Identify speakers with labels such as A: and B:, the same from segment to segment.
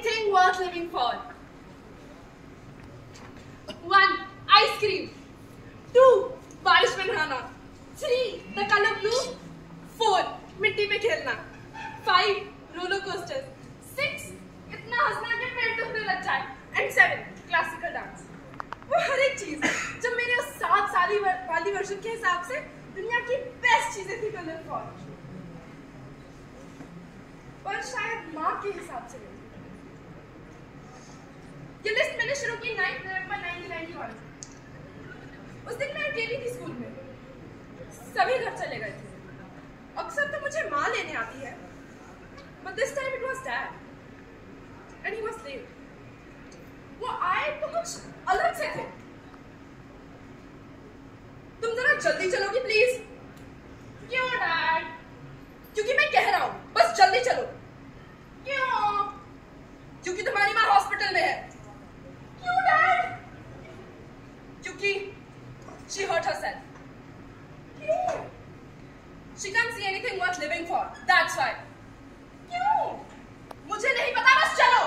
A: anything worth living for. 1. Ice cream. 2. बारिश में नहाना. 3. The color blue. 4. मिट्टी में खेलना. 5. roller coasters. 6. इतना हंसना कि पेट दुखने लग जाए. And 7. classical dance. वो हर एक चीज जब मेरे उस 7 साल वाली वर्जन के हिसाब से दुनिया की बेस्ट चीजें थी कलर फॉर. पर शायद माँ के हिसाब से नहीं. ये लिस्ट मैंने शुरू की 9 नवंबर 1991. उस दिन मैं अकेली थी स्कूल में. सभी घर चले गए थे. अक्सर तो मुझे माँ लेने आती है, but this time it was dad, and he was late. वो आए तो कुछ अलग से थे. तुम जरा जल्दी चलोगी प्लीज. क्यों डैड? क्योंकि मैं कह रहा हूँ बस जल्दी चलो. क्यों? क्योंकि तुम्हारी माँ हॉस्पिटल में है. क्यों डैड? क्योंकि she hurt herself. क्यों? She can't see anything worth living for. That's why. क्यों? मुझे नहीं पता, बस चलो.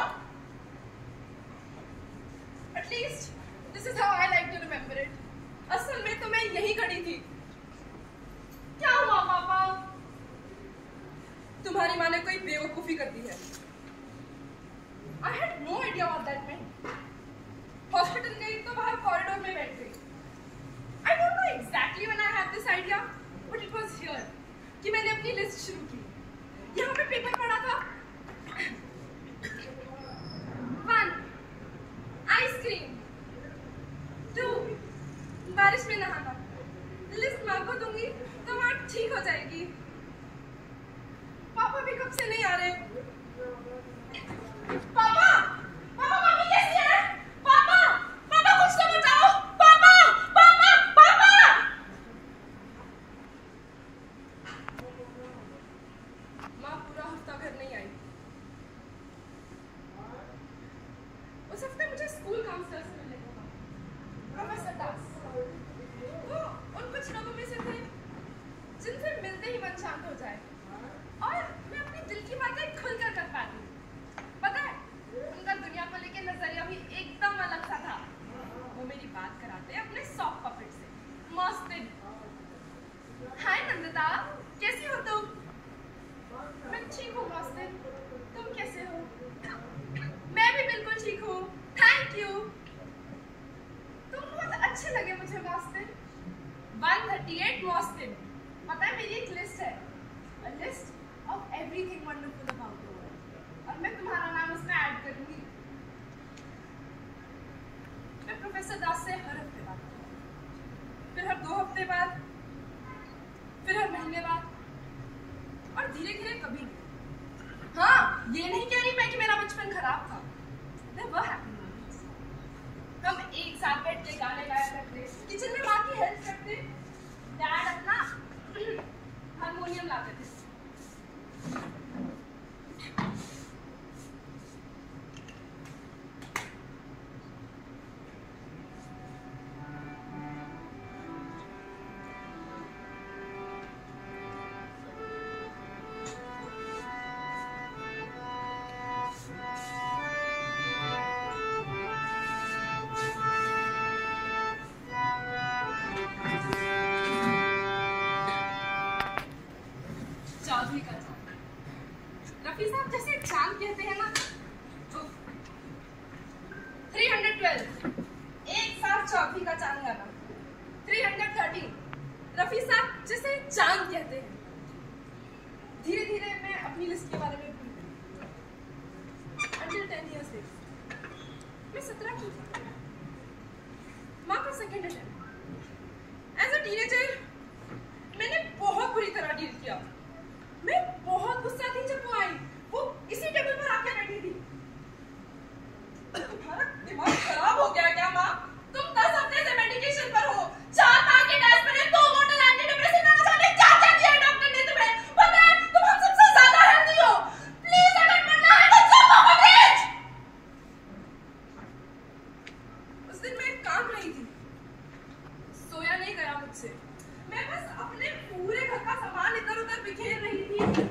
A: At least this is how I like to remember it. असल में तो मैं यही खड़ी थी. क्या हुआ पापा? तुम्हारी माँ ने कोई बेवकूफी कर दी है. I had no idea what that meant. Hospital गई तो बाहर कॉरिडोर में बैठ गई. I don't know exactly when I had this idea, but it was here कि मैंने अपनी लिस्ट शुरू की. यहाँ पे पेपर पढ़ा था. 1. आइसक्रीम. 2. बारिश में नहाना. लिस्ट माँ को दूंगी तो माँ ठीक हो जाएगी. पापा भी कब से नहीं आ रहे. पापा, पापा मम्मी कैसी है? पापा, पापा कुछ तो बताओ. पापा, पापा, पापा. माँ पूरा हफ्ता घर नहीं आई. उस हफ्ते मुझे स्कूल काउंसलर से मिलने को कहा. प्रोफेसर दास. वो उन कुछ लोगों में से थे जिनसे मिलते ही मन शांत हो जाए और मैं अपनी दिल की बातें खुलकर कर पाती. पता है, उनका दुनिया को लेकर नजरिया भी एकदम अलग सा था. वो मेरी बात कराते अपने सॉफ्ट पपेट से. मस्त दिन. हाय नंदिता, कैसी हो तुम? मैं ठीक हूँ मौसिन. तुम कैसे हो? मैं भी बिल्कुल ठीक हूँ. Thank you. तुम बहुत अच्छे लगे मुझे मौसिन. 138 मौसिन. पता है मेरी एक लिस्ट है. A list of everything wonderful about the world. और मैं तुम्हारा नाम उसमें ऐड करूंगी. मैं प्रोफेसर दास से हर हफ्ते बात करूंगी, फिर हर 2 हफ्ते बाद, फिर हर महीने बाद, और धीरे धीरे कभी नहीं. हाँ, ये नहीं कह रही मैं कि मेरा बचपन खराब था. There were happy moments. हम एक साथ बैठ के गाने गाया करते, किचन में माँ की हेल्प करते, डैड अपना हारमोनियम लाते थे. चौधरी का चांद. रफी साहब जैसे चांद कहते हैं ना, तो 312 एक साथ चौधरी का चांद गाना. 313 रफी साहब जैसे चांद कहते हैं. धीरे धीरे मैं अपनी लिस्ट के बारे में भूल गई. Until 10 years later, मैं 17 की थी. माँ का second attempt. As a teenager मैंने बहुत बुरी तरह डील किया. मैं बहुत गुस्सा थी जब वो आई. वो इसी टेबल पर आके बैठी थी. तुम्हारा दिमाग खराब हो गया क्या माँ? तुम 10 हफ्ते से मेडिकेशन पर हो. 4 माह के टेस्ट पर 2 बोतल एंटीडिप्रेसेंट ना जाने क्या दिया डॉक्टर ने तुम्हें. पता है तुम हम सबसे ज्यादा हेल्दी हो. प्लीज अगर मरना है तो जाओ कवरेज. उस दिन मैं काम रही थी. सोया नहीं गया मुझसे. मैं बस अपने पूरे घर का सामान इधर उधर बिखेर रही थी.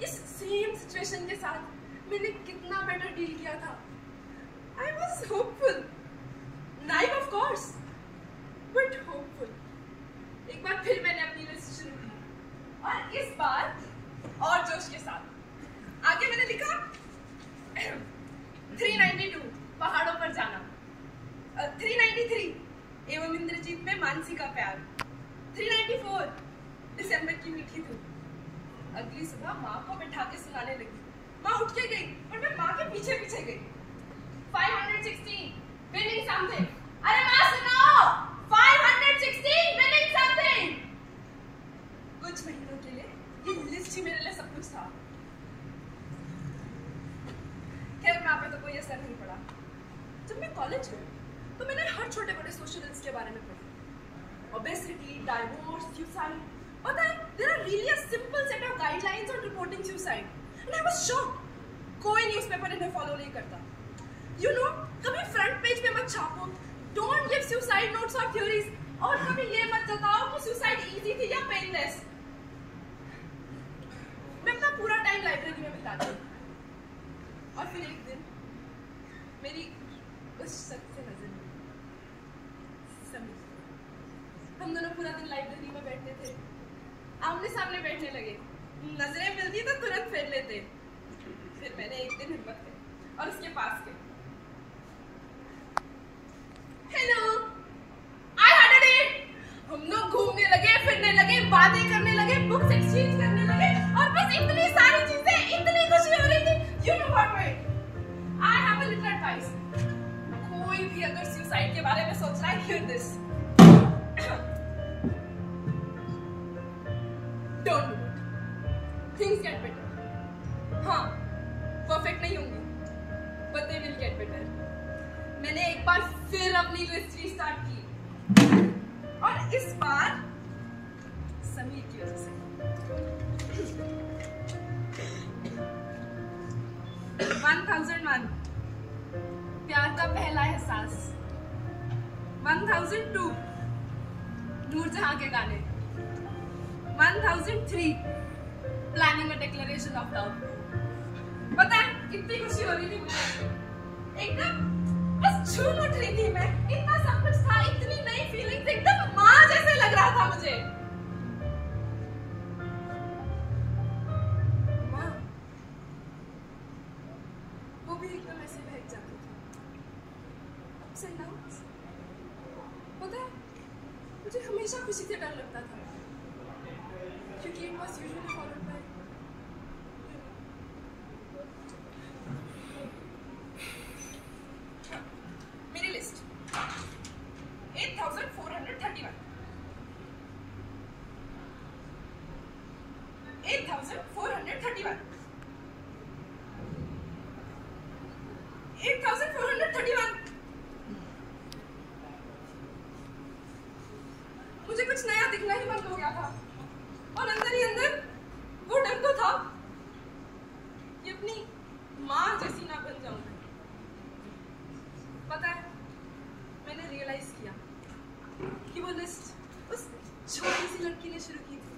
A: इस सेम सिचुएशन के साथ मैंने कितना बेटर डील किया था। I was hopeful, naive of course, but hopeful। एक बार फिर मैंने अपनी लिस्ट शुरू की और इस बार और जोश के साथ। आगे मैंने लिखा 392 पहाड़ों पर जाना, 393 एवं इंद्रजीत में मानसी का प्यार, 394 दिसंबर की मीठी धूप। अगली सुबह माँ को बिठा के सुनाने लगी। माँ उठ के गई और मैं माँ के पीछे पीछे गई। 516 winning something। अरे माँ सुनाओ, 516 winning something। कुछ महीनों के लिए ये लिस्ट ही मेरे लिए सब कुछ था। खैर माँ पे तो कोई असर नहीं पड़ा। जब मैं कॉलेज गई तो मैंने हर छोटे बड़े सोशल इल्स के बारे में पढ़ा। Obesity, divorce, suicide। पता है, there are really a simple set of guidelines on reporting suicide, and I was shocked। कोई न्यूज़पेपर इन्हें फॉलो नहीं करता। You know, कभी फ्रंट पेज पे मत छापो Don't give suicide notes or theories, और कभी ये मत बताओ कि suicide easy थी या painless। मैं अपना पूरा टाइम लाइब्रेरी में बिताती हूँ और फिर एक दिन मेरी उस शख्स से नजर मिली, समीर। हम दोनों पूरा दिन लाइब्रेरी में बैठते थे, आमने सामने बैठने लगे। नजरें मिलती तो तुरंत फेर लेते। फिर मैंने एक दिन हिम्मत की और उसके पास गई। Hello, I had a date. हम लोग घूमने लगे, फिरने लगे, बातें करने लगे, बुक्स एक्सचेंज करने लगे और बस इतनी सारी चीजें, इतनी खुशी हो रही थी। You know what mate, I have a little advice. कोई भी अगर सुसाइड के बारे में सोच रहा है, here this. Don't do it. Things get better। हाँ, परफेक्ट नहीं होंगी, but they will get better। मैंने एक बार फिर अपनी लिस्ट रीस्टार्ट की और इस बार समीर की वजह से। 1001 प्यार का पहला एहसास, 1002 नूरजहां के गाने, 1003 planning a declaration of love. पता है कितनी खुशी हो रही थी मुझे, एकदम बस झूम उठ रही थी मैं। इतना सब कुछ था, इतनी नई फीलिंग्स, एकदम माँ जैसे लग रहा था मुझे। माँ, वो भी एकदम ऐसे बहक जाती थी। Ups and downs। पता है मुझे हमेशा खुशी से डर लगता था, क्योंकि it was usually followed by मेरी लिस्ट 8431 8431 8431। मुझे कुछ नया दिखना ही बंद हो गया था और अंदर ही अंदर वो डर तो था कि अपनी माँ जैसी ना बन जाऊं। पता है मैंने रियलाइज किया कि वो लिस्ट उस छोटी सी लड़की ने शुरू की थी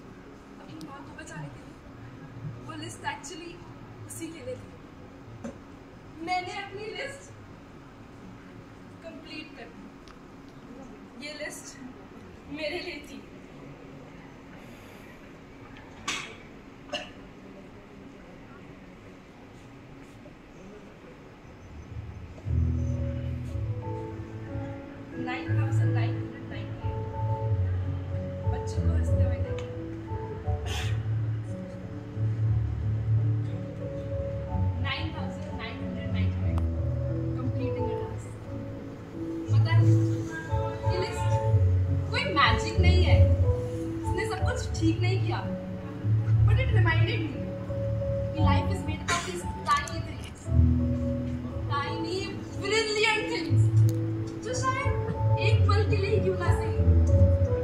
A: अपनी माँ को बचाने के लिए। वो लिस्ट एक्चुअली उसी के लिए थी। मैंने अपनी लिस्ट कंप्लीट कर दी। ये लिस्ट मेरे लिए थी। बच्चों को हंसते हुए देखें। 9,998 completing a task। पता है ये लिस्ट कोई मैजिक नहीं है, इसने सब कुछ ठीक नहीं किया, but it reminded me कि life is made up of these tiny things, tiny brilliant things, जो शायद एक पल के लिए क्यों ना सही,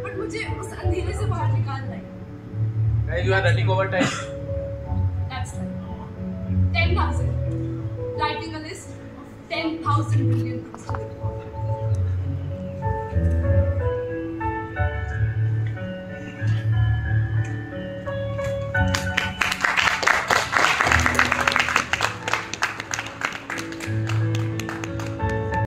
A: but मुझे उस अंधेरे से बाहर निकाल लाए।
B: Guys, you are running over time।
A: That's right। 10,000 writing a list of 10,000 brilliant things to do।